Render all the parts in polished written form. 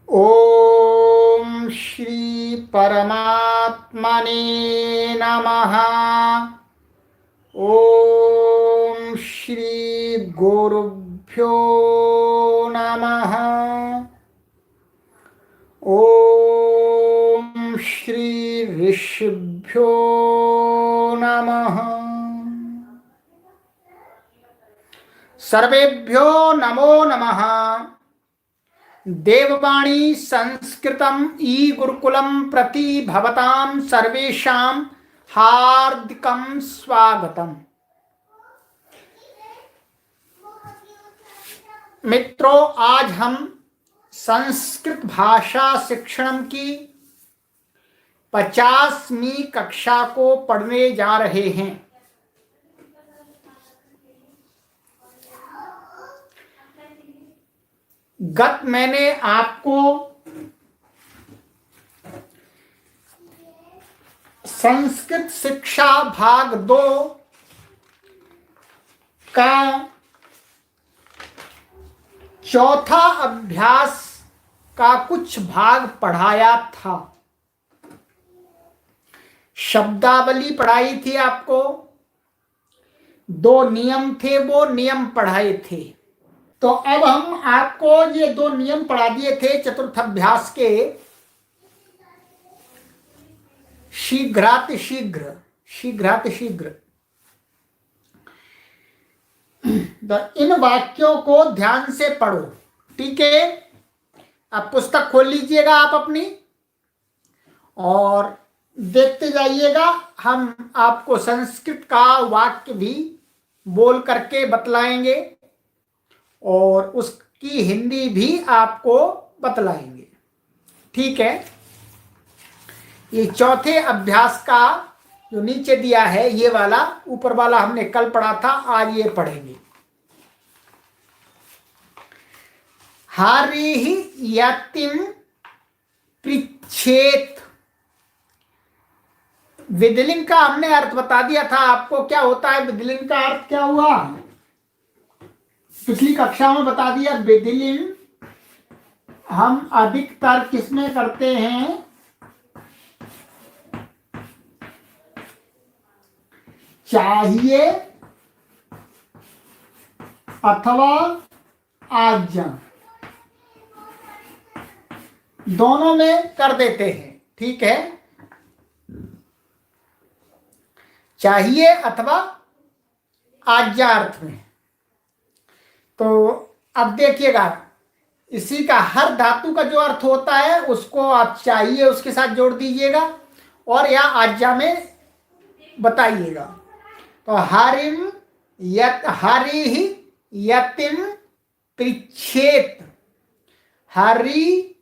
ओम श्री परमात्मने नमः। ओम श्री गुरुभ्यो नमः। ओम श्री ऋषिभ्यो नमः। सर्वेभ्यो नमो नमः। देववाणी संस्कृतम ई गुरुकुलम प्रति भवतां सर्वेषां हार्दिकं स्वागतम। मित्रों, आज हम संस्कृत भाषा शिक्षण की 50वीं कक्षा को पढ़ने जा रहे हैं। गत मैंने आपको संस्कृत शिक्षा भाग 2 का चौथा अभ्यास का कुछ भाग पढ़ाया था। शब्दावली पढ़ाई थी आपको, 2 नियम थे, वो नियम पढ़ाए थे। तो अब हम आपको ये 2 नियम पढ़ा दिए थे चतुर्थ अभ्यास के, शीघ्रातिशीघ्र शीघ्रातिशीघ्र। इन वाक्यों को ध्यान से पढ़ो, ठीक है। अब पुस्तक खोल लीजिएगा आप अपनी और देखते जाइएगा। हम आपको संस्कृत का वाक्य भी बोल करके बतलाएंगे और उसकी हिंदी भी आपको बतलाएंगे, ठीक है। ये चौथे अभ्यास का जो नीचे दिया है, ये वाला, ऊपर वाला हमने कल पढ़ा था, आज ये पढ़ेंगे। हारिहि यतिम पृच्छेत। विधिलिंग का हमने अर्थ बता दिया था आपको, क्या होता है विधिलिंग का अर्थ, क्या हुआ पिछली कक्षा में बता दिया। विधिलिंग हम अधिकतर किसमें करते हैं, चाहिए अथवा आज्ञा, दोनों में कर देते हैं, ठीक है। चाहिए अथवा आज्ञा अर्थ में। तो अब देखिएगा, इसी का हर धातु का जो अर्थ होता है उसको आप चाहिए उसके साथ जोड़ दीजिएगा और या आज्ञा में बताइएगा। तो हरिम यत, हरि यतिम पृच्छेत। हरि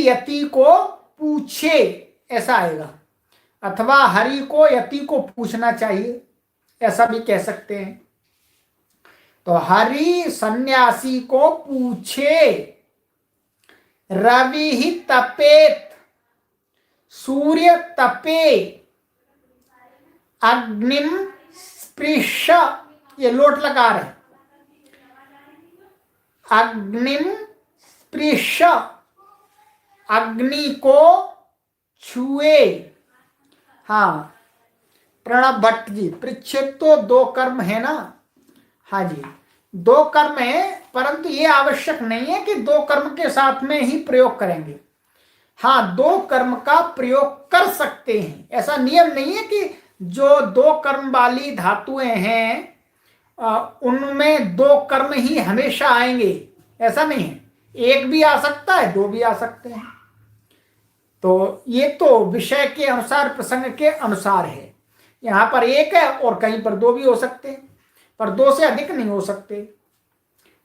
यति को पूछे, ऐसा आएगा। अथवा हरि को यति को पूछना चाहिए, ऐसा भी कह सकते हैं। तो हरि सन्यासी को पूछे। रवि ही तपेत, सूर्य तपे। अग्निम स्पृश, ये लोट लगा रहे, अग्निम स्पृश, अग्नि को छुए। हाँ, प्रणब भट्ट जी, पृच्छेद तो 2 कर्म है ना। हाँ जी, 2 कर्म है, परंतु ये आवश्यक नहीं है कि 2 कर्म के साथ में ही प्रयोग करेंगे। हाँ, 2 कर्म का प्रयोग कर सकते हैं, ऐसा नियम नहीं है कि जो 2 कर्म वाली धातुएं हैं उनमें 2 कर्म ही हमेशा आएंगे, ऐसा नहीं है। 1 भी आ सकता है, 2 भी आ सकते हैं। तो ये तो विषय के अनुसार, प्रसंग के अनुसार है। यहाँ पर 1 है और कहीं पर 2 भी हो सकते हैं, पर 2 से अधिक नहीं हो सकते।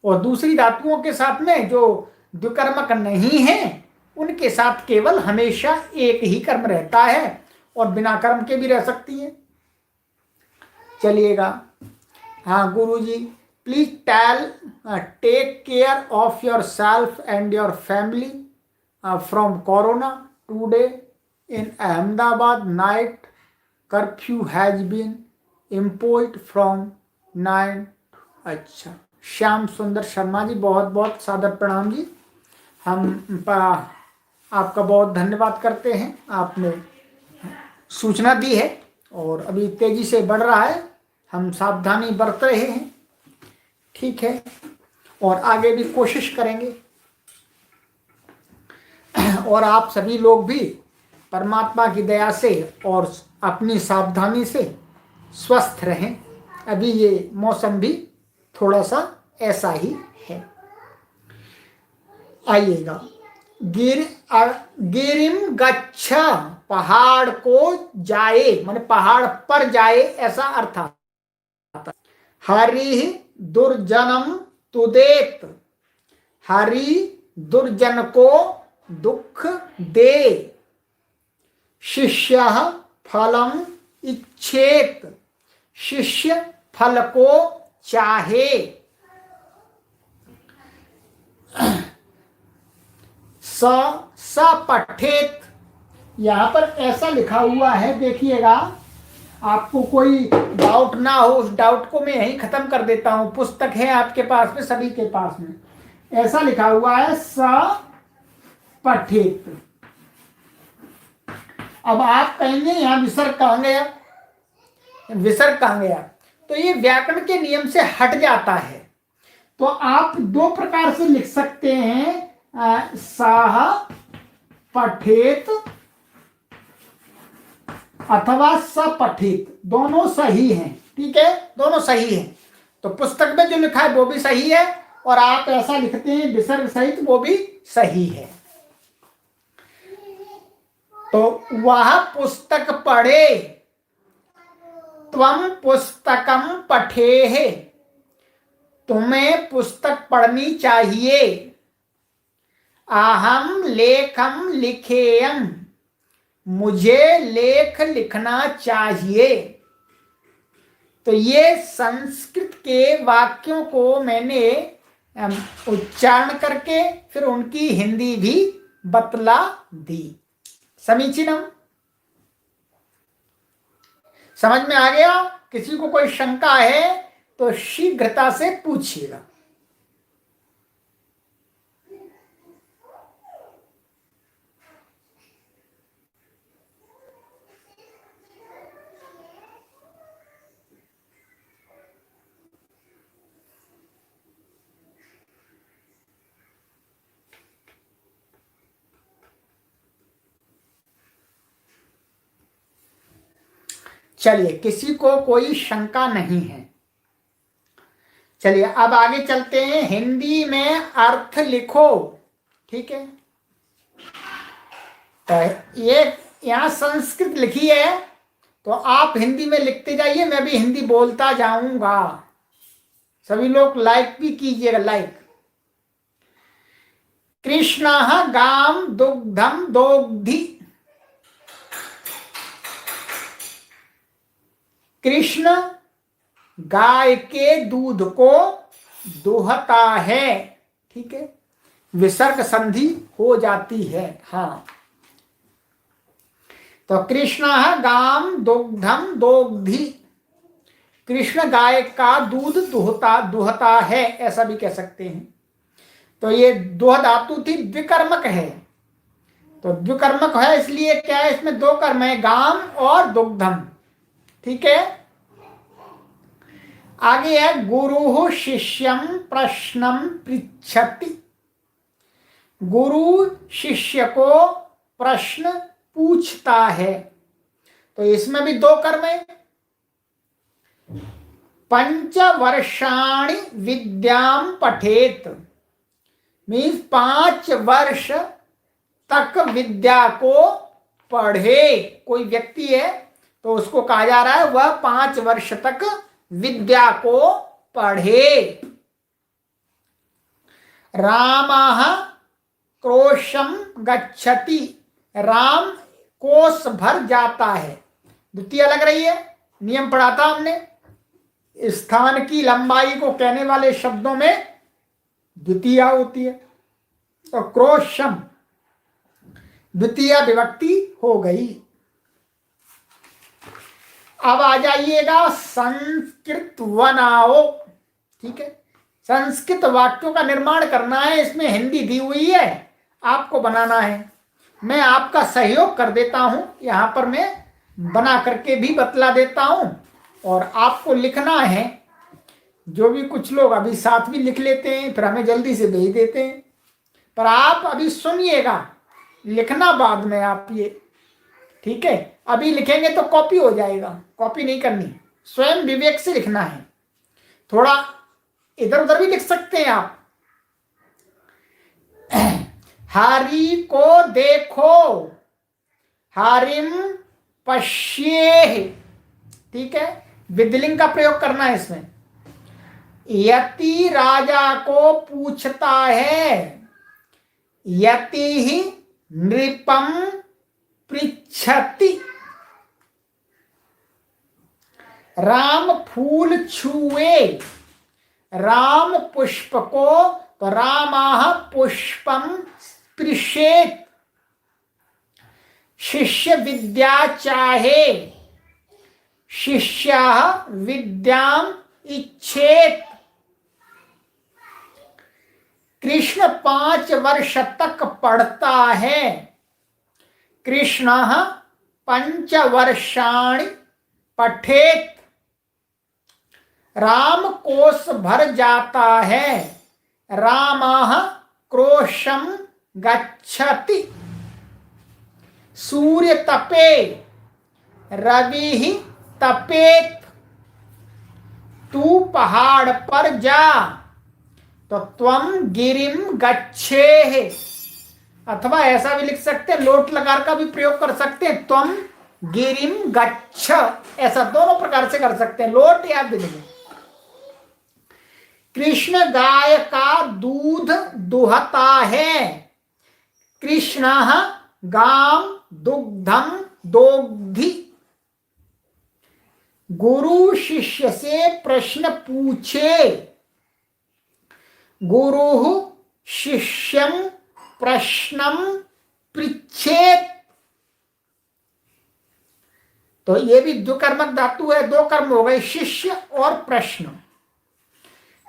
और दूसरी धातुओं के साथ में जो द्विकर्मक नहीं है उनके साथ केवल हमेशा 1 ही कर्म रहता है और बिना कर्म के भी रह सकती है। चलिएगा। हाँ Guruji, please take care of your self and your family from corona today in Ahmedabad. Night curfew has been imposed from 9। अच्छा, श्याम सुंदर शर्मा जी, बहुत बहुत सादर प्रणाम जी। आपका बहुत धन्यवाद करते हैं, आपने सूचना दी है और अभी तेजी से बढ़ रहा है, हम सावधानी बरत रहे हैं, ठीक है, और आगे भी कोशिश करेंगे। और आप सभी लोग भी परमात्मा की दया से और अपनी सावधानी से स्वस्थ रहें। अभी ये मौसम भी थोड़ा सा ऐसा ही है। आइएगा, गिरिम गच्छ, पहाड़ को जाए, माने पहाड़ पर जाए ऐसा अर्थ आता। हरि दुर्जनम तुदेत, हरि दुर्जन को दुख दे, शिष्य फलम इच्छेत, शिष्य फल को चाहे। स पठेत, यहाँ पर ऐसा लिखा हुआ है, देखिएगा, आपको कोई डाउट ना हो, उस डाउट को मैं यहीं खत्म कर देता हूं। पुस्तक है आपके पास में, सभी के पास में, ऐसा लिखा हुआ है स पठेत। अब आप कहेंगे यहाँ विसर्ग कहाँ गया, विसर्ग कहाँ गया, तो ये व्याकरण के नियम से हट जाता है। तो आप दो प्रकार से लिख सकते हैं, साह पठेत अथवा सपठित, दोनों सही हैं, ठीक है, दोनों सही हैं। तो पुस्तक में जो लिखा है वो भी सही है, और आप ऐसा लिखते हैं विसर्ग सहित, वो भी सही है। तो वह पुस्तक पढ़े, त्वम पुस्तकम पठेः, तुम्हें पुस्तक पढ़नी चाहिए। अहम लेखम लिखेयम, मुझे लेख लिखना चाहिए। तो ये संस्कृत के वाक्यों को मैंने उच्चारण करके फिर उनकी हिंदी भी बतला दी। समीचीनम, समझ में आ गया? किसी को कोई शंका है तो शीघ्रता से पूछिएगा। चलिए, किसी को कोई शंका नहीं है। चलिए अब आगे चलते हैं। हिंदी में अर्थ लिखो, ठीक है। तो ये यहाँ संस्कृत लिखी है, तो आप हिंदी में लिखते जाइए, मैं भी हिंदी बोलता जाऊंगा। सभी लोग लाइक भी कीजिएगा, लाइक। कृष्णः गाम दुग्धम दोग्धि, कृष्ण गाय के दूध को दुहता है, ठीक है, विसर्ग संधि हो जाती है। हाँ, तो कृष्ण गाम दुग्धम दोग्धि, कृष्ण गाय का दूध दुहता है, ऐसा भी कह सकते हैं। तो ये दो धातु थी, द्विकर्मक है। तो द्विकर्मक है इसलिए क्या है, इसमें दो कर्म है, गाम और दुग्धम, ठीक है। आगे है गुरु शिष्यम प्रश्नम पृच्छति, गुरु शिष्य को प्रश्न पूछता है। तो इसमें भी दो कर्म है। पंचवर्षाणि विद्याम पठेत, मीन्स 5 वर्ष तक विद्या को पढ़े। कोई व्यक्ति है तो उसको कहा जा रहा है वह 5 वर्ष तक विद्या को पढ़े। रामः क्रोशम गच्छति, राम कोस भर जाता है। द्वितीय लग रही है, नियम पढ़ा था हमने, स्थान की लंबाई को कहने वाले शब्दों में द्वितीय होती है। तो क्रोशम द्वितीय विभक्ति हो गई। अब आ जाइएगा संस्कृत बनाओ, ठीक है। संस्कृत वाक्यों का निर्माण करना है, इसमें हिंदी दी हुई है, आपको बनाना है। मैं आपका सहयोग कर देता हूं, यहां पर मैं बना करके भी बतला देता हूं, और आपको लिखना है। जो भी कुछ लोग अभी साथ भी लिख लेते हैं, फिर हमें जल्दी से भेज देते हैं, पर आप अभी सुनिएगा, लिखना बाद में आप ये, ठीक है। अभी लिखेंगे तो कॉपी हो जाएगा, कॉपी नहीं करनी, स्वयं विवेक से लिखना है। थोड़ा इधर उधर भी लिख सकते हैं आप। हरि को देखो, हरिम पश्येह, ठीक है, विधिलिंग का प्रयोग करना है इसमें। यति राजा को पूछता है, यति ही नृपम पृच्छति। राम फूल छुए, राम पुष्प को, तो रामाह पुष्पम स्पृशेत। शिष्य विद्या चाहे, शिष्यः विद्याम इच्छेत। कृष्ण 5 वर्ष तक पढ़ता है, कृष्णः 5 वर्षाणि पठेत। राम कोश भर जाता है, रामः क्रोशम गच्छति। सूर्य तपे, रवि तपेत। तू पहाड़ पर जा, तो त्वम गिरिम गच्छेह। अथवा ऐसा भी लिख सकते हैं, लोट लकार का भी प्रयोग कर सकते हैं, त्वम गिरिम गच्छ, ऐसा दोनों प्रकार से कर सकते हैं, लोट या गिरिम। कृष्ण गाय का दूध दुहता है, कृष्णः गाम दुग्धम दोग्धि। गुरु शिष्य से प्रश्न पूछे, गुरु शिष्यं प्रश्नम पृच्छेत। तो ये भी द्विकर्मक धातु है, 2 कर्म हो गए, शिष्य और प्रश्न।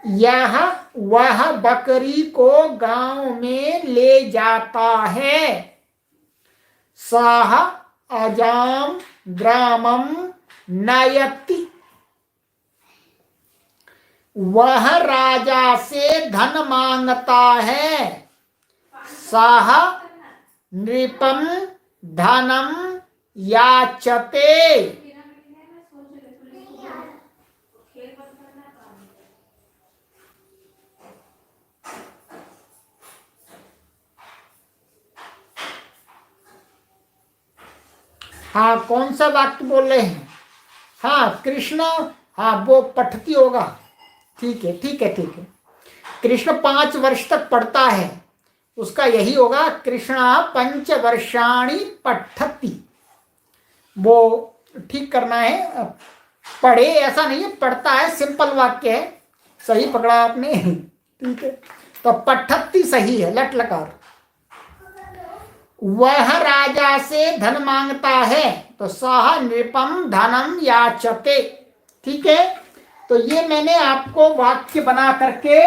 यह वह बकरी को गांव में ले जाता है, सह अजाम ग्रामम नयति। वह राजा से धन मांगता है, सह नृपम धनम याचते। हाँ, कौन सा वाक्य बोल रहे हैं? हाँ, कृष्ण, हाँ वो पठती होगा, ठीक है ठीक है ठीक है। कृष्ण 5 वर्ष तक पढ़ता है, उसका यही होगा, कृष्ण 5 वर्षाणि पठति। वो ठीक करना है, पढ़े ऐसा नहीं है, पढ़ता है, सिंपल वाक्य है, सही पकड़ा आपने, ठीक है। तो पठति सही है, लट लकार। वह राजा से धन मांगता है, तो सह नृपम धनम याचते, ठीक है। तो ये मैंने आपको वाक्य बना करके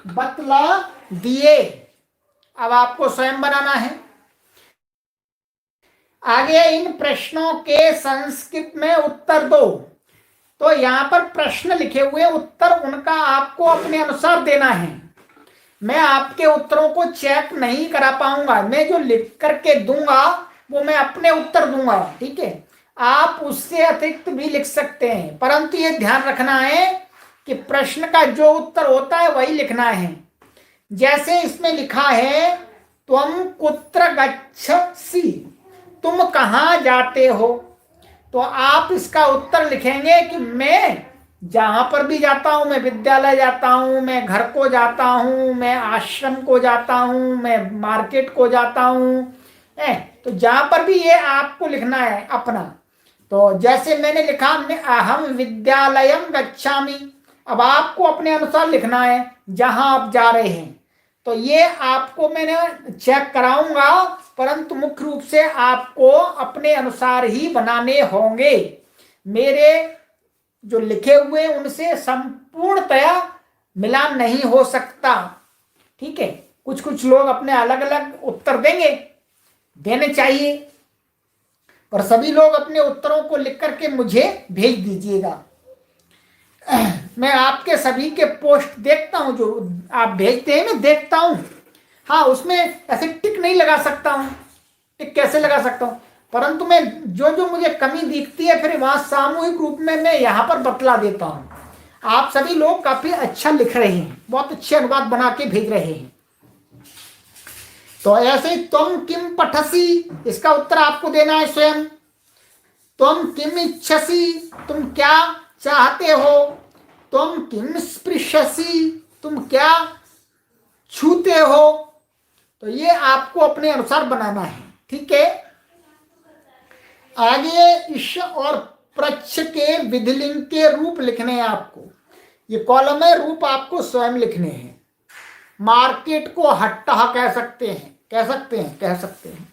बतला दिए, अब आपको स्वयं बनाना है। आगे इन प्रश्नों के संस्कृत में उत्तर दो। तो यहां पर प्रश्न लिखे हुए, उत्तर उनका आपको अपने अनुसार देना है। मैं आपके उत्तरों को चेक नहीं करा पाऊंगा, मैं जो लिख करके दूंगा वो मैं अपने उत्तर दूंगा, ठीक है। आप उससे अतिरिक्त भी लिख सकते हैं, परंतु ये ध्यान रखना है कि प्रश्न का जो उत्तर होता है वही लिखना है। जैसे इसमें लिखा है, त्वम कुत्र गच्छसि, तुम कहाँ जाते हो, तो आप इसका उत्तर लिखेंगे कि मैं जहां पर भी जाता हूं, मैं विद्यालय जाता हूं, मैं घर को जाता हूं, मैं आश्रम को जाता हूं, मैं मार्केट को जाता हूं, तो जहां पर भी ये आपको लिखना है अपना। तो जैसे मैंने लिखा, मैं अहम विद्यालयम गच्छामि, अब आपको अपने अनुसार लिखना है जहां आप जा रहे हैं। तो ये आपको मैंने चेक कराऊंगा, परंतु मुख्य रूप से आपको अपने अनुसार ही बनाने होंगे। मेरे जो लिखे हुए उनसे संपूर्णतया मिलान नहीं हो सकता, ठीक है। कुछ कुछ लोग अपने अलग अलग उत्तर देंगे, देने चाहिए, और सभी लोग अपने उत्तरों को लिख करके मुझे भेज दीजिएगा। मैं आपके सभी के पोस्ट देखता हूं जो आप भेजते हैं, मैं देखता हूं। हाँ, उसमें ऐसे टिक नहीं लगा सकता हूं, टिक कैसे लगा सकता हूं, परंतु मैं जो जो मुझे कमी दिखती है फिर वहां सामूहिक रूप में मैं यहां पर बतला देता हूं। आप सभी लोग काफी अच्छा लिख रहे हैं, बहुत अच्छे अनुवाद बना के भेज रहे हैं। तो ऐसे तुम किम पठसी, इसका उत्तर आपको देना है स्वयं। तुम किम इच्छसी, तुम क्या चाहते हो। तुम किम स्पृशसी, तुम क्या छूते हो। तो ये आपको अपने अनुसार बनाना है, ठीक है। आगे ईश और प्रच्छ के विधिलिंग के रूप लिखने हैं आपको। ये कॉलम है, रूप आपको स्वयं लिखने हैं। मार्केट को हट्टा कह सकते हैं, कह सकते हैं, कह सकते हैं।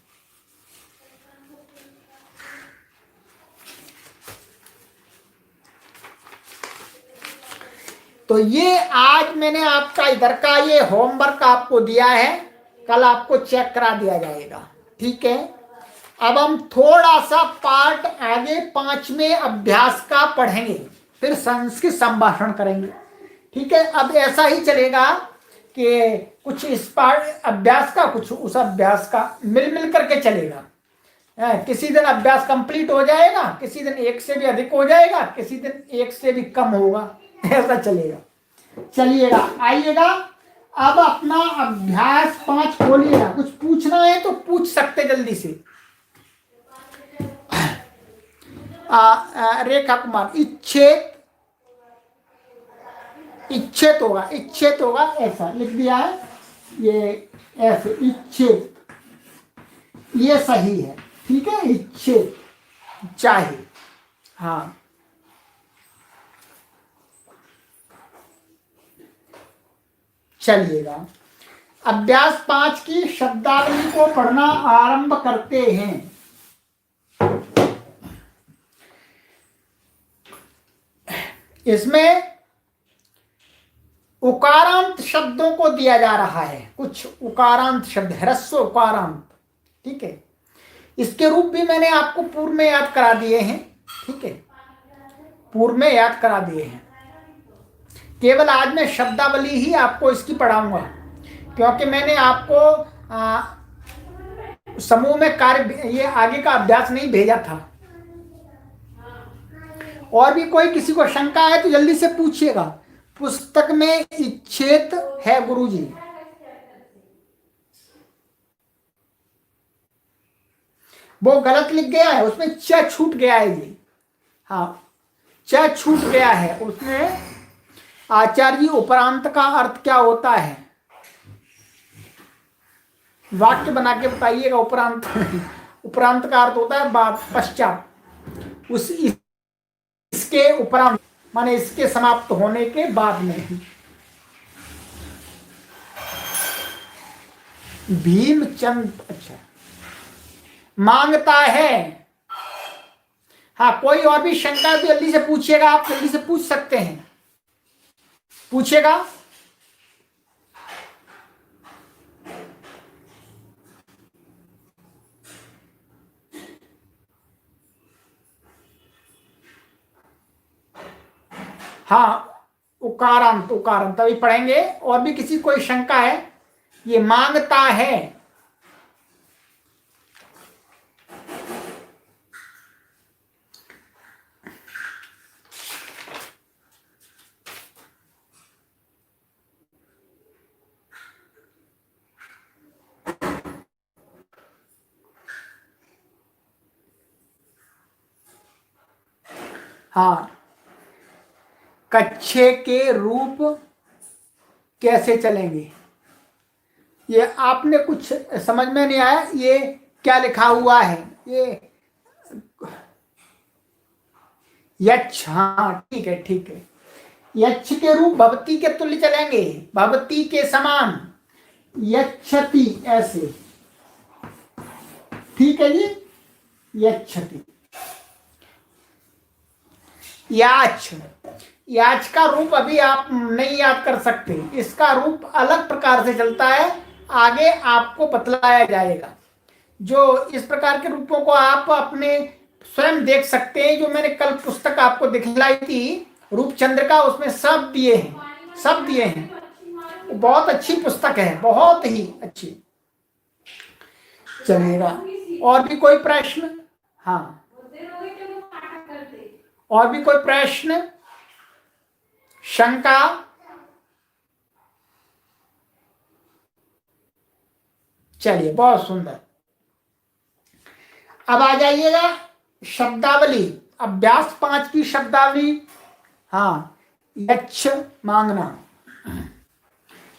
तो ये आज मैंने आपका इधर का ये होमवर्क आपको दिया है, कल आपको चेक करा दिया जाएगा, ठीक है। अब हम थोड़ा सा पार्ट आगे 5वें अभ्यास का पढ़ेंगे, फिर संस्कृत संभाषण करेंगे, ठीक है। अब ऐसा ही चलेगा कि कुछ इस पार्ट अभ्यास का, कुछ उस अभ्यास का, मिल मिल करके चलेगा। किसी दिन अभ्यास कंप्लीट हो जाएगा, किसी दिन एक से भी अधिक हो जाएगा, किसी दिन एक से भी कम होगा, ऐसा चलेगा। चलिएगा, आइएगा। अब अपना अभ्यास 5 खोलिएगा। कुछ पूछना है तो पूछ सकते जल्दी से। रेखा कुमार, इच्छेत, इच्छेत होगा, इच्छेत होगा, ऐसा लिख दिया है, ये ऐसे इच्छेत, ये सही है, ठीक है। इच्छेत चाहे, हाँ। चलिएगा, अभ्यास 5 की शब्दावली को पढ़ना आरंभ करते हैं। इसमें उकारांत शब्दों को दिया जा रहा है, कुछ उकारांत शब्द, ह्रस्व उकारांत, ठीक है। इसके रूप भी मैंने आपको पूर्व में याद करा दिए हैं, ठीक है, पूर्व में याद करा दिए हैं। केवल आज मैं शब्दावली ही आपको इसकी पढ़ाऊंगा, क्योंकि मैंने आपको समूह में कार्य, ये आगे का अभ्यास नहीं भेजा था। और भी कोई किसी को शंका है तो जल्दी से पूछिएगा। पुस्तक में इच्छेत है गुरुजी, वो गलत लिख गया है, उसमें च छूट गया है जी, हाँ, च छूट गया है उसमें। आचार्य जी, उपरांत का अर्थ क्या होता है, वाक्य बना के बताइएगा। उपरांत उपरांत का अर्थ होता है बाद, पश्चात, उस इसके उपरांत माने इसके समाप्त होने के बाद में। भीमचंद, अच्छा, मांगता है। हाँ, कोई और भी शंका तो जल्दी से पूछिएगा, आप जल्दी से पूछ सकते हैं, पूछेगा। हाँ, उकारांत, उकारांत तभी पढ़ेंगे। और भी किसी कोई शंका है, ये मांगता है, हाँ, कच्छे के रूप कैसे चलेंगे, ये आपने कुछ समझ में नहीं आया, ये क्या लिखा हुआ है, ये यच्छ, हाँ ठीक है, ठीक है। यच्छ के रूप भवती के तुल्य चलेंगे, भवती के समान, यच्छति, ऐसे, ठीक है जी, यच्छति। याच, याच का रूप अभी आप नहीं याद कर सकते, इसका रूप अलग प्रकार से चलता है। आगे आपको बतलाया जाएगा। जो इस प्रकार के रूपों को आप अपने स्वयं देख सकते हैं। जो मैंने कल पुस्तक आपको दिखलाई थी रूपचंद्र का, उसमें सब दिए हैं, सब दिए हैं। बहुत अच्छी पुस्तक है, बहुत ही अच्छी। चलेगा, और भी कोई प्रश्न? हाँ, और भी कोई प्रश्न, शंका? चलिए, बहुत सुंदर। अब आ जाइएगा शब्दावली, अभ्यास 5 की शब्दावली। हाँ, यच्छ मांगना।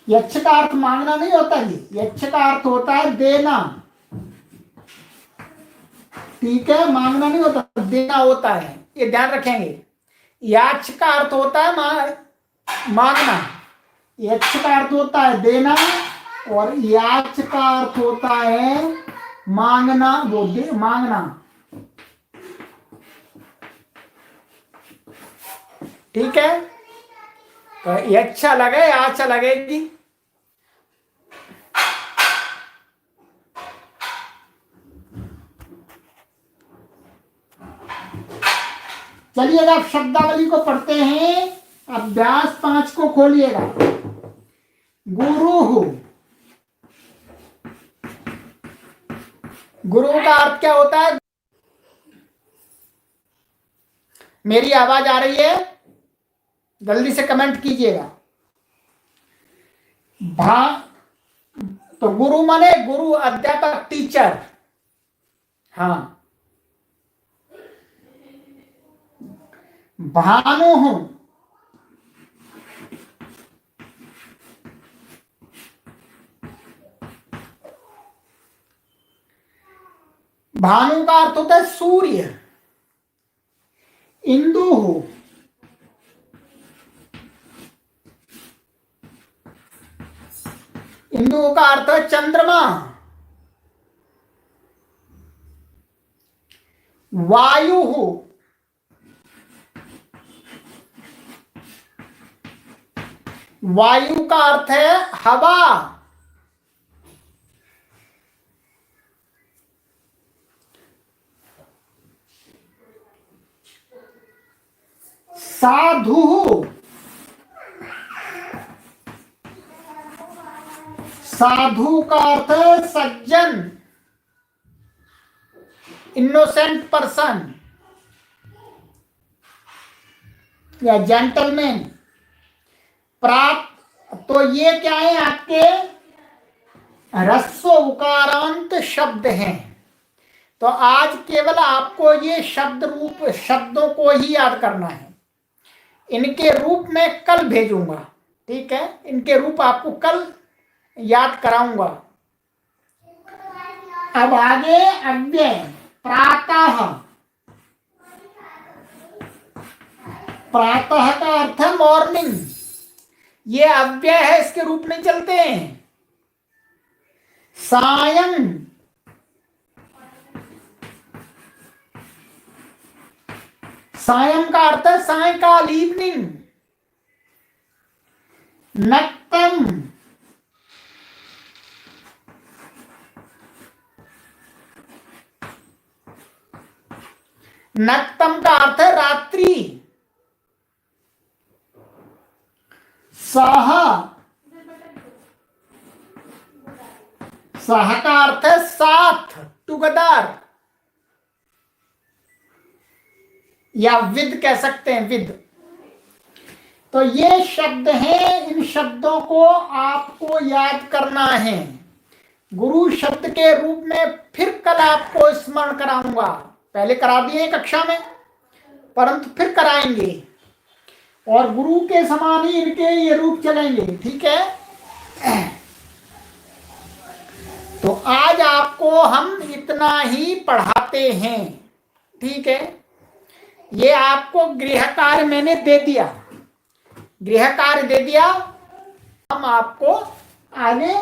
यच्छ का अर्थ मांगना नहीं होता जी, यच्छ का अर्थ होता है देना। ठीक है, मांगना नहीं होता, देना होता है, ये ध्यान रखेंगे। याच का अर्थ होता है मांगना, यच्छ का अर्थ होता है देना, और याच का अर्थ होता है मांगना, वो मांगना। ठीक है, तो यच्छ अलग है, याच लगेगी। चलिएगा, आप शब्दावली को पढ़ते हैं। अभ्यास 5 को खोलिएगा। गुरु, गुरु का अर्थ क्या होता है? मेरी आवाज आ रही है? जल्दी से कमेंट कीजिएगा। तो गुरु माने गुरु, अध्यापक, टीचर। हाँ, भानु हूं, भानु का अर्थ होता है सूर्य। इंदु हूं, इंदु का अर्थ है चंद्रमा। वायु हूं, वायु का अर्थ है हवा। साधु, साधु का अर्थ है सज्जन, इनोसेंट पर्सन या जेंटलमैन। प्राप्त, तो ये क्या है? आपके ह्रस्व उकारांत शब्द हैं। तो आज केवल आपको ये शब्द रूप शब्दों को ही याद करना है। इनके रूप में कल भेजूंगा, ठीक है? इनके रूप आपको कल याद कराऊंगा। अब आगे अव्यय, प्रातः। प्रातः का अर्थ है मॉर्निंग। ये अव्यय है, इसके रूप में चलते हैं। सायं, सायं का अर्थ है सायकाल, इवनिंग। नक्तम, नक्तम का अर्थ है रात्रि। सह, सह का अर्थ है साथ, टुगेदर, या विद कह सकते हैं, विद। तो ये शब्द हैं, इन शब्दों को आपको याद करना है। गुरु शब्द के रूप में फिर कल आपको स्मरण कराऊंगा। पहले करा दिए कक्षा में, परंतु फिर कराएंगे, और गुरु के समान ही इनके ये रूप चलेंगे। ठीक है, तो आज आपको हम इतना ही पढ़ाते हैं। ठीक है, ये आपको गृह कार्य मैंने दे दिया, गृह कार्य दे दिया। हम आपको आगे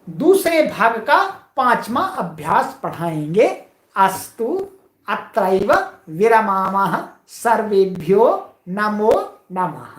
दूसरे भाग का 5वां अभ्यास पढ़ाएंगे। अस्तु अत्रैव विरमामः। सर्वेभ्यो नमो नमः।